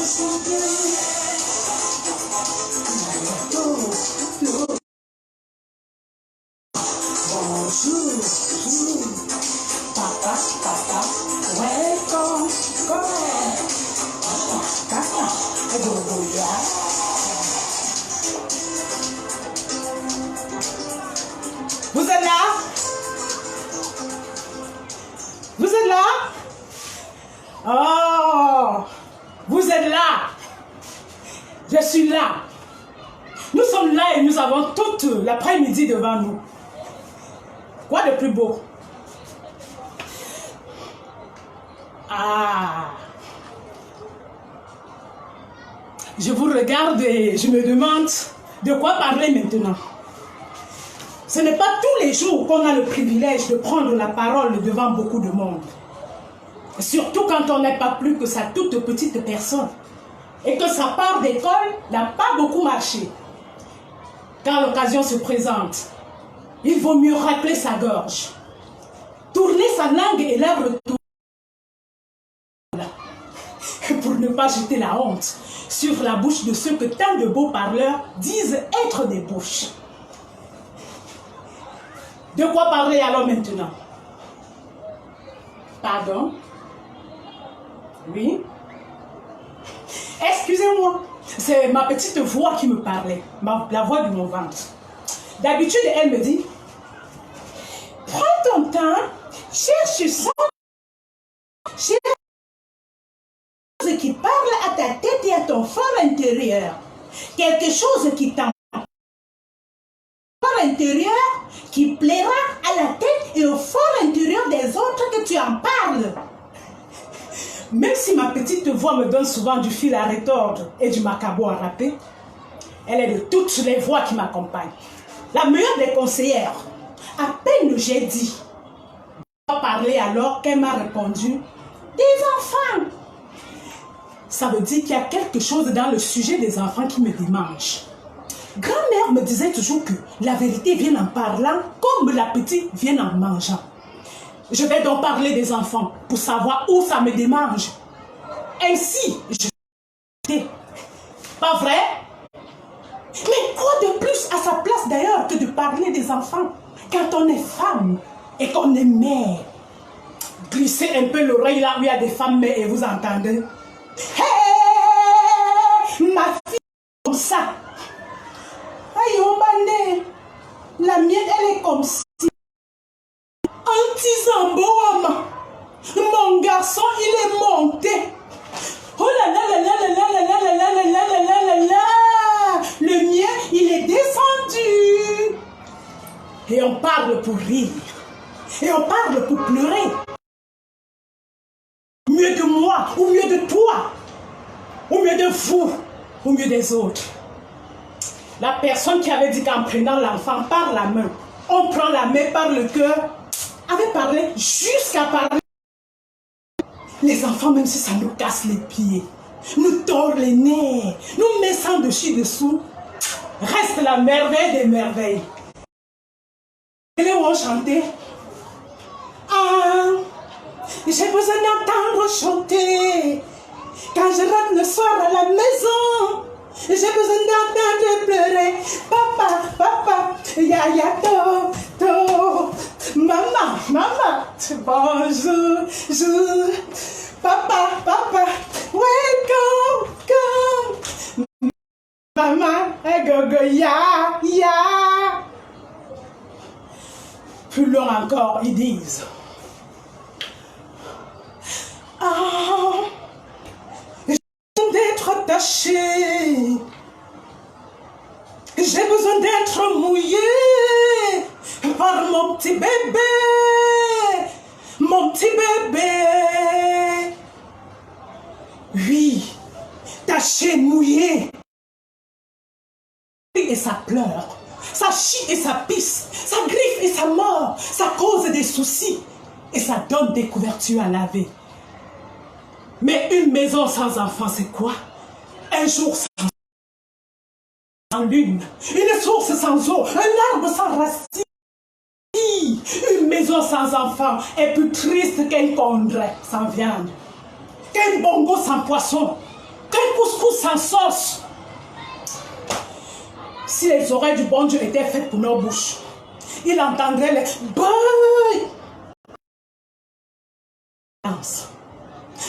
Vous êtes là? Vous êtes là? Oh, vous êtes là. Je suis là. Nous sommes là et nous avons toute l'après-midi devant nous. Quoi de plus beau? Ah. Je vous regarde et je me demande de quoi parler maintenant. Ce n'est pas tous les jours qu'on a le privilège de prendre la parole devant beaucoup de monde. Surtout quand on n'est pas plus que sa toute petite personne. Et que sa part d'école n'a pas beaucoup marché. Quand l'occasion se présente, il vaut mieux racler sa gorge. Tourner sa langue et lèvres pour ne pas jeter la honte sur la bouche de ceux que tant de beaux parleurs disent être des bouches. De quoi parler alors maintenant? Pardon? Oui? Excusez-moi, c'est ma petite voix qui me parlait, la voix de mon ventre. D'habitude, elle me dit, prends ton temps, cherche ça, cherche qui parle à ta tête et à ton fort intérieur. Quelque chose qui t'en fort intérieur, qui plaira à la tête et au fort intérieur des autres que tu en parles. Même si ma petite voix me donne souvent du fil à retordre et du macabre à râper, elle est de toutes les voix qui m'accompagnent. La meilleure des conseillères. À peine j'ai dit, je vais parler alors qu'elle m'a répondu, des enfants. Ça veut dire qu'il y a quelque chose dans le sujet des enfants qui me démange. Grand-mère me disait toujours que la vérité vient en parlant comme la petite vient en mangeant. Je vais donc parler des enfants pour savoir où ça me démange. Ainsi, je vais... Pas vrai? Mais quoi de plus à sa place d'ailleurs que de parler des enfants quand on est femme et qu'on est mère? Glissez un peu l'oreille là où il y a des femmes mères et vous entendez. Hey, ma fille comme ça. Aïe, la mienne elle est comme ça. Anti-Zamboama, mon garçon il est monté. Oh là là là là là là là là là là là là là là. Le mien il est descendu. Et on parle pour rire. Et on parle pour pleurer. Mieux de moi, ou mieux de toi, ou mieux de vous, ou mieux des autres. La personne qui avait dit qu'en prenant l'enfant par la main, on prend la main par le cœur, avait parlé jusqu'à parler. Les enfants, même si ça nous casse les pieds, nous tord les nerfs, nous met sans dessus-dessous, reste la merveille des merveilles. Et les vont chanter. Ah, j'ai besoin d'entendre chanter. Quand je rentre le soir à la maison, j'ai besoin d'entendre pleurer. Papa, papa, ya ya to, to. Maman, maman, bonjour, jour. Papa, papa, welcome, come. Maman, go go, ya, ya. Plus long encore, ils disent. Ah, j'ai besoin d'être attaché. J'ai besoin d'être mouillé par mon petit bébé. Mon petit bébé. Oui, taché, mouillé. Et ça pleure. Ça chie et ça pisse. Ça griffe et ça mord. Ça cause des soucis. Et ça donne des couvertures à laver. Mais une maison sans enfant, c'est quoi? Un jour sans lune, une source sans eau, un arbre sans racines. Une maison sans enfant est plus triste qu'un condret sans viande, qu'un bongo sans poisson, qu'un couscous sans sauce. Si les oreilles du bon Dieu étaient faites pour nos bouches, il entendrait les beuh.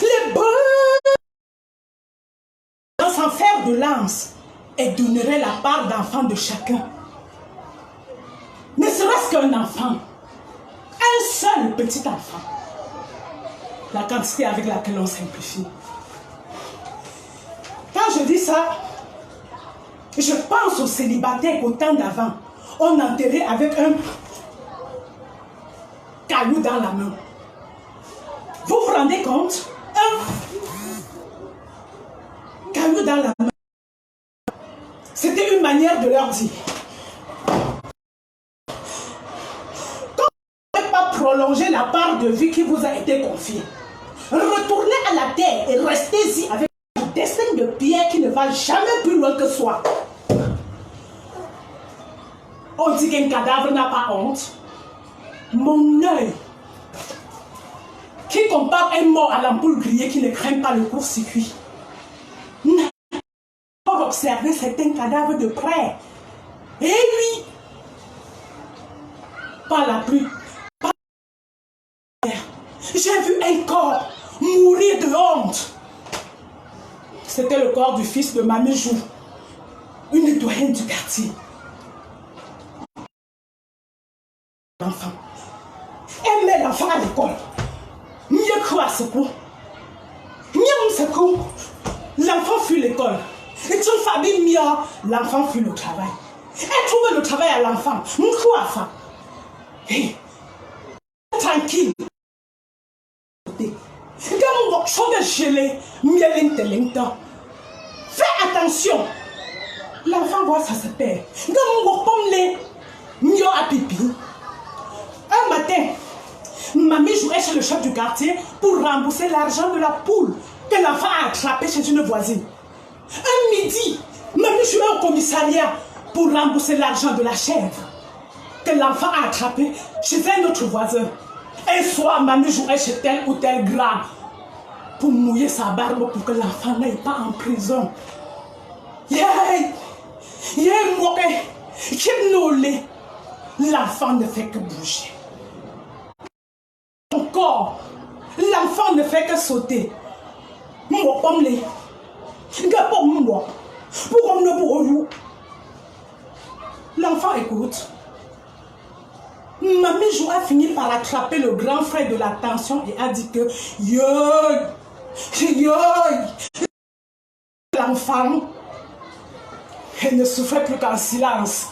Les beuh sans faire de lance et donnerait la part d'enfant de chacun. Ne serait-ce qu'un enfant, un seul petit enfant. La quantité avec laquelle on simplifie. Quand je dis ça, je pense aux célibataires qu'au temps d'avant, on enterrait avec un caillou dans la main. Vous vous rendez compte? Un caillou dans la main. C'était une manière de leur dire. Quand vous n'avez pas prolongé la part de vie qui vous a été confiée, retournez à la terre et restez-y avec un destin de pierre qui ne va jamais plus loin que soi. On dit qu'un cadavre n'a pas honte. Mon œil, qui compare un mort à l'ampoule grillée qui ne craint pas le court-circuit, pour observer certains cadavres de près. Et lui, par la pluie, j'ai vu un corps mourir de honte. C'était le corps du fils de Mamie Jou, une doyenne du quartier. L'enfant. Elle met l'enfant à l'école. Mieux quoi ce coup. Mieux ce coup. L'enfant fuit l'école. Et tu famille mieux, l'enfant fuit le travail. Elle trouve le travail à l'enfant. Quoi ça? Hey. Tranquille. Fais attention. L'enfant voit ça se perd. Un matin, Mamie jouait chez le chef du quartier pour rembourser l'argent de la poule que l'enfant a attrapé chez une voisine. Un midi, Mamie jouait au commissariat pour rembourser l'argent de la chèvre que l'enfant a attrapé chez un autre voisin. Un soir, Mamie jouait chez tel ou tel grand pour mouiller sa barbe pour que l'enfant n'aille pas en prison. L'enfant ne fait que bouger. Encore, l'enfant ne fait que sauter. L'enfant écoute. Mamie Jou a fini par attraper le grand frère de l'attention et a dit que l'enfant, elle ne souffrait plus qu'en silence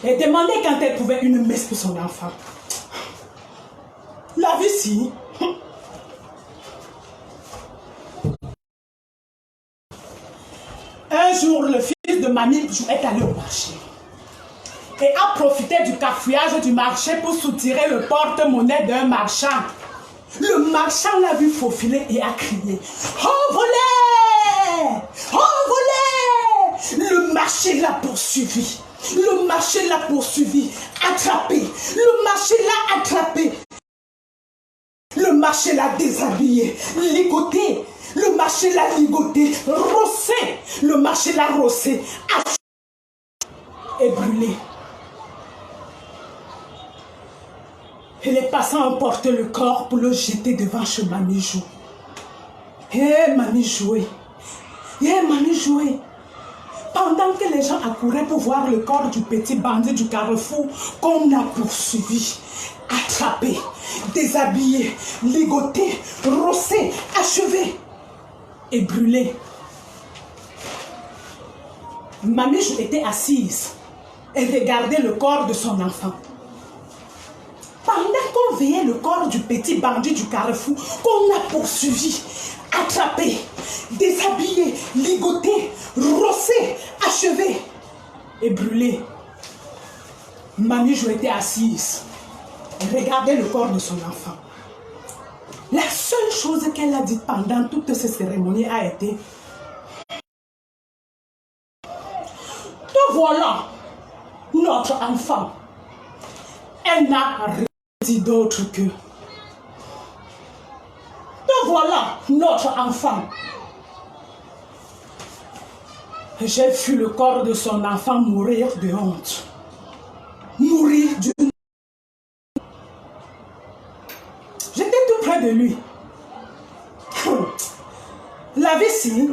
et demandait quand elle pouvait une messe pour son enfant. La vie si. Un jour, le fils de Mamie Jou est allé au marché et a profité du cafouillage du marché pour soutirer le porte-monnaie d'un marchand. Le marchand l'a vu faufiler et a crié « Oh volé! Oh volé !» Le marché l'a poursuivi. Le marché l'a poursuivi, attrapé. Le marché l'a attrapé. Le marché l'a déshabillé, ligoté. Le marché l'a ligoté, rossé. Le marché l'a rossé, et brûlé. Et les passants ont porté le corps pour le jeter devant chez Mamie Jou. Mamie Joué. Mamie Joué. Pendant que les gens accouraient pour voir le corps du petit bandit du carrefour qu'on a poursuivi, attrapé, déshabillé, ligoté, rossé, achevé et brûlé. Mamie Jou était assise et regardait le corps de son enfant. Pendant qu'on veillait le corps du petit bandit du carrefour qu'on a poursuivi, attrapé, déshabillé, ligoté, rossé, achevé et brûlé, Mamie Jou était assise et regardait le corps de son enfant. La seule chose qu'elle a dite pendant toutes ces cérémonies a été « Te voilà, notre enfant. » Elle n'a rien dit d'autre que « Te voilà, notre enfant. » J'ai vu le corps de son enfant mourir de honte. Mourir d'une... J'étais tout près de lui. La vessie,